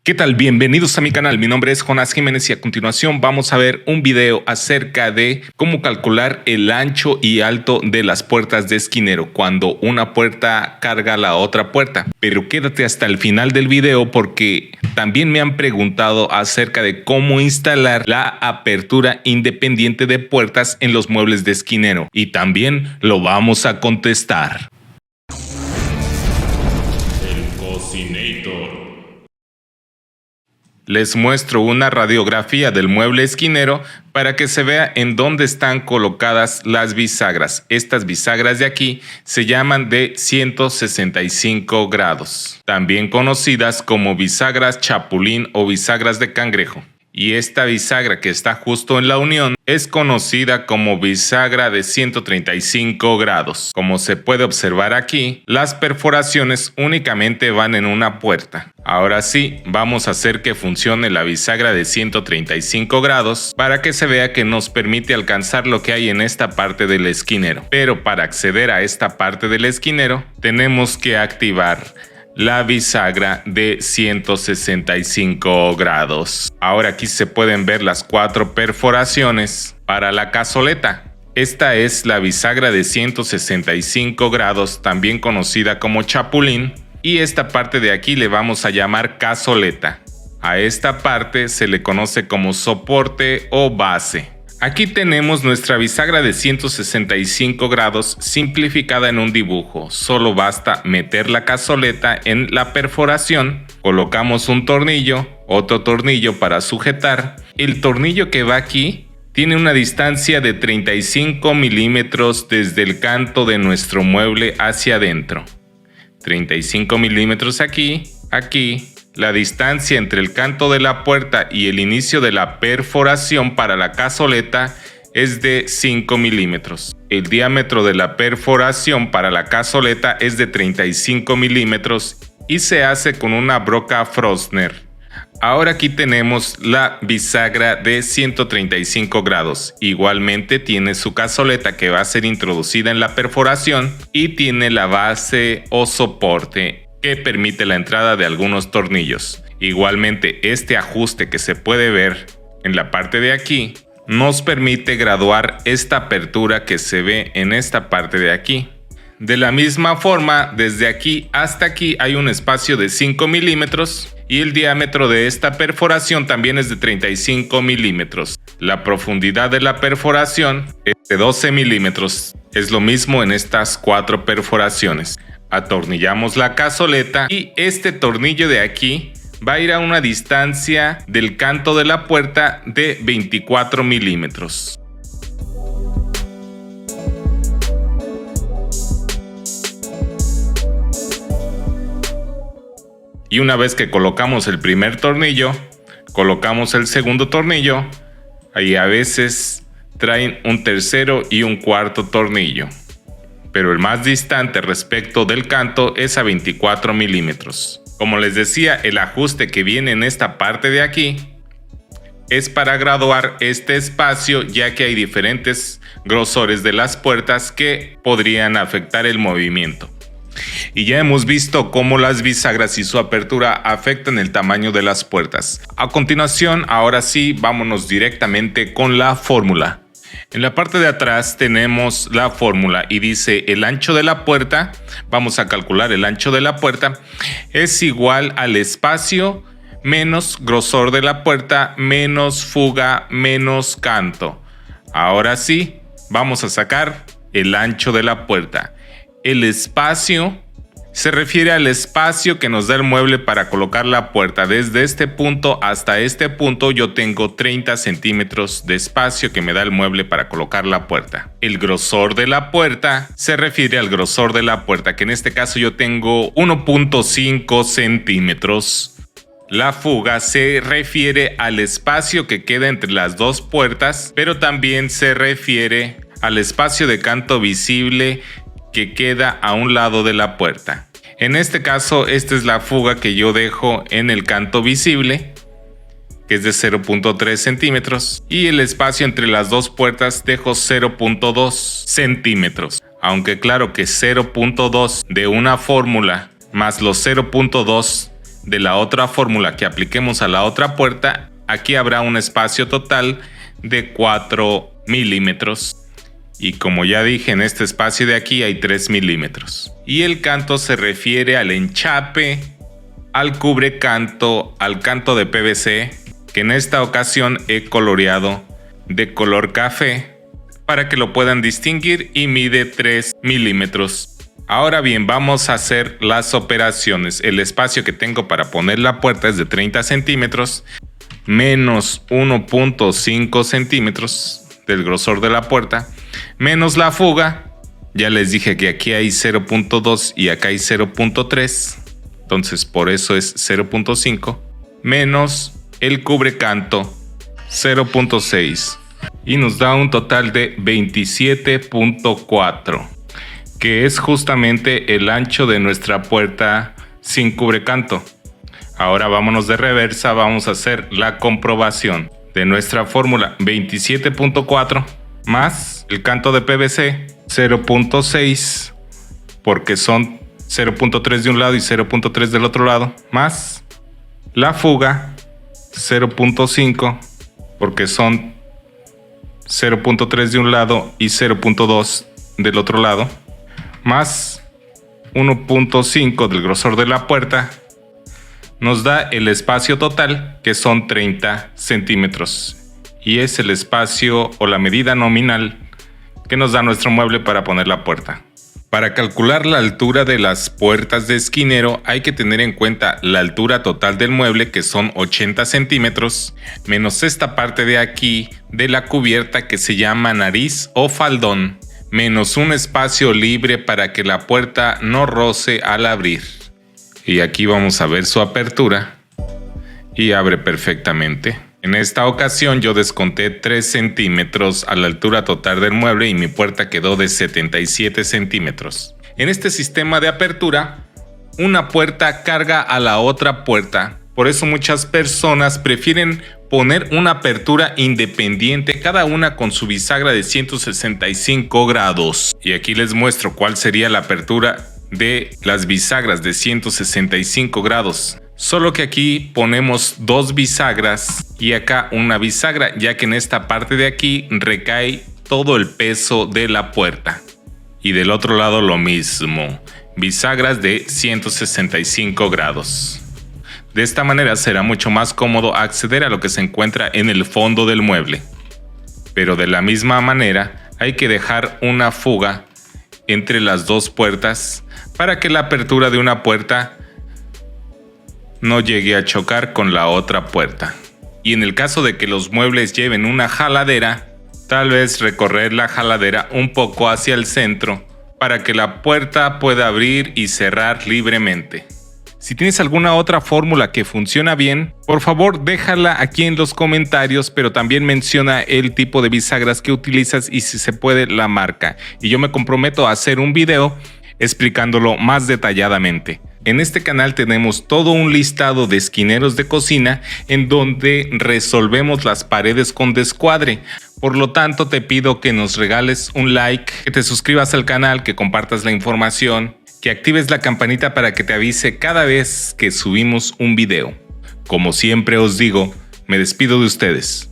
¿Qué tal? Bienvenidos a mi canal, mi nombre es Jonás Jiménez y a continuación vamos a ver un video acerca de cómo calcular el ancho y alto de las puertas de esquinero cuando una puerta carga la otra puerta. Pero quédate hasta el final del video porque también me han preguntado acerca de cómo instalar la apertura independiente de puertas en los muebles de esquinero y también lo vamos a contestar. El Cocinator. Les muestro una radiografía del mueble esquinero para que se vea en dónde están colocadas las bisagras. Estas bisagras de aquí se llaman de 165 grados, también conocidas como bisagras chapulín o bisagras de cangrejo. Y esta bisagra que está justo en la unión es conocida como bisagra de 135 grados. Como se puede observar aquí, las perforaciones únicamente van en una puerta. Ahora sí, vamos a hacer que funcione la bisagra de 135 grados para que se vea que nos permite alcanzar lo que hay en esta parte del esquinero. Pero para acceder a esta parte del esquinero, tenemos que activar la bisagra de 165 grados. Ahora aquí se pueden ver las 4 perforaciones para la cazoleta. Esta es la bisagra de 165 grados, también conocida como chapulín, y esta parte de aquí le vamos a llamar cazoleta. A esta parte se le conoce como soporte o base. Aquí tenemos nuestra bisagra de 165 grados simplificada en un dibujo. Solo basta meter la cazoleta en la perforación, colocamos un tornillo, otro tornillo para sujetar. El tornillo que va aquí tiene una distancia de 35 milímetros desde el canto de nuestro mueble hacia adentro. 35 milímetros aquí, aquí. La distancia entre el canto de la puerta y el inicio de la perforación para la cazoleta es de 5 milímetros. El diámetro de la perforación para la cazoleta es de 35 milímetros y se hace con una broca Frostner. Ahora aquí tenemos la bisagra de 135 grados. Igualmente tiene su cazoleta que va a ser introducida en la perforación y tiene la base o soporte que permite la entrada de algunos tornillos. Igualmente, este ajuste que se puede ver en la parte de aquí nos permite graduar esta apertura que se ve en esta parte de aquí. De la misma forma, desde aquí hasta aquí hay un espacio de 5 milímetros y el diámetro de esta perforación también es de 35 milímetros. La profundidad de la perforación es de 12 milímetros. Es lo mismo en estas 4 perforaciones. Atornillamos la cazoleta y este tornillo de aquí va a ir a una distancia del canto de la puerta de 24 milímetros. Y una vez que colocamos el primer tornillo, colocamos el segundo tornillo. Ahí a veces traen un tercero y un cuarto tornillo, pero el más distante respecto del canto es a 24 milímetros. Como les decía, el ajuste que viene en esta parte de aquí es para graduar este espacio, ya que hay diferentes grosores de las puertas que podrían afectar el movimiento. Y ya hemos visto cómo las bisagras y su apertura afectan el tamaño de las puertas. A continuación, ahora sí, vámonos directamente con la fórmula. En la parte de atrás tenemos la fórmula y dice el ancho de la puerta, vamos a calcular el ancho de la puerta, es igual al espacio menos grosor de la puerta menos fuga menos canto. Ahora sí, vamos a sacar el ancho de la puerta. El espacio se refiere al espacio que nos da el mueble para colocar la puerta. Desde este punto hasta este punto yo tengo 30 centímetros de espacio que me da el mueble para colocar la puerta. El grosor de la puerta se refiere al grosor de la puerta, que en este caso yo tengo 1.5 centímetros. La fuga se refiere al espacio que queda entre las dos puertas, pero también se refiere al espacio de canto visible que queda a un lado de la puerta. En este caso, esta es la fuga que yo dejo en el canto visible, que es de 0.3 centímetros, y el espacio entre las dos puertas dejo 0.2 centímetros. Aunque claro que 0.2 de una fórmula más los 0.2 de la otra fórmula que apliquemos a la otra puerta, aquí habrá un espacio total de 4 milímetros. Y como ya dije, en este espacio de aquí hay 3 milímetros. Y el canto se refiere al enchape, al cubrecanto, al canto de PVC, que en esta ocasión he coloreado de color café para que lo puedan distinguir, y mide 3 milímetros. Ahora bien, vamos a hacer las operaciones. El espacio que tengo para poner la puerta es de 30 centímetros menos 1.5 centímetros del grosor de la puerta, menos la fuga. Ya les dije que aquí hay 0.2 y acá hay 0.3, entonces por eso es 0.5, menos el cubrecanto 0.6, y nos da un total de 27.4, que es justamente el ancho de nuestra puerta sin cubrecanto. Ahora vámonos de reversa, vamos a hacer la comprobación de nuestra fórmula. 27.4 más el canto de PVC 0.6, porque son 0.3 de un lado y 0.3 del otro lado, más la fuga 0.5, porque son 0.3 de un lado y 0.2 del otro lado, más 1.5 del grosor de la puerta, nos da el espacio total, que son 30 centímetros. Y es el espacio o la medida nominal que nos da nuestro mueble para poner la puerta. Para calcular la altura de las puertas de esquinero hay que tener en cuenta la altura total del mueble, que son 80 centímetros, menos esta parte de aquí de la cubierta que se llama nariz o faldón, menos un espacio libre para que la puerta no roce al abrir. Y aquí vamos a ver su apertura y abre perfectamente. En esta ocasión yo desconté 3 centímetros a la altura total del mueble y mi puerta quedó de 77 centímetros. En este sistema de apertura, una puerta carga a la otra puerta. Por eso muchas personas prefieren poner una apertura independiente, cada una con su bisagra de 165 grados. Y aquí les muestro cuál sería la apertura de las bisagras de 165 grados. Solo que aquí ponemos 2 bisagras y acá una bisagra, ya que en esta parte de aquí recae todo el peso de la puerta. Y del otro lado lo mismo, bisagras de 165 grados. De esta manera será mucho más cómodo acceder a lo que se encuentra en el fondo del mueble. Pero de la misma manera hay que dejar una fuga entre las 2 puertas para que la apertura de una puerta no llegue a chocar con la otra puerta. Y en el caso de que los muebles lleven una jaladera, tal vez recorrer la jaladera un poco hacia el centro para que la puerta pueda abrir y cerrar libremente. Si tienes alguna otra fórmula que funciona bien, por favor déjala aquí en los comentarios, pero también menciona el tipo de bisagras que utilizas y, si se puede, la marca. Y yo me comprometo a hacer un video explicándolo más detalladamente. En este canal tenemos todo un listado de esquineros de cocina en donde resolvemos las paredes con descuadre. Por lo tanto, te pido que nos regales un like, que te suscribas al canal, que compartas la información, que actives la campanita para que te avise cada vez que subimos un video. Como siempre os digo, me despido de ustedes.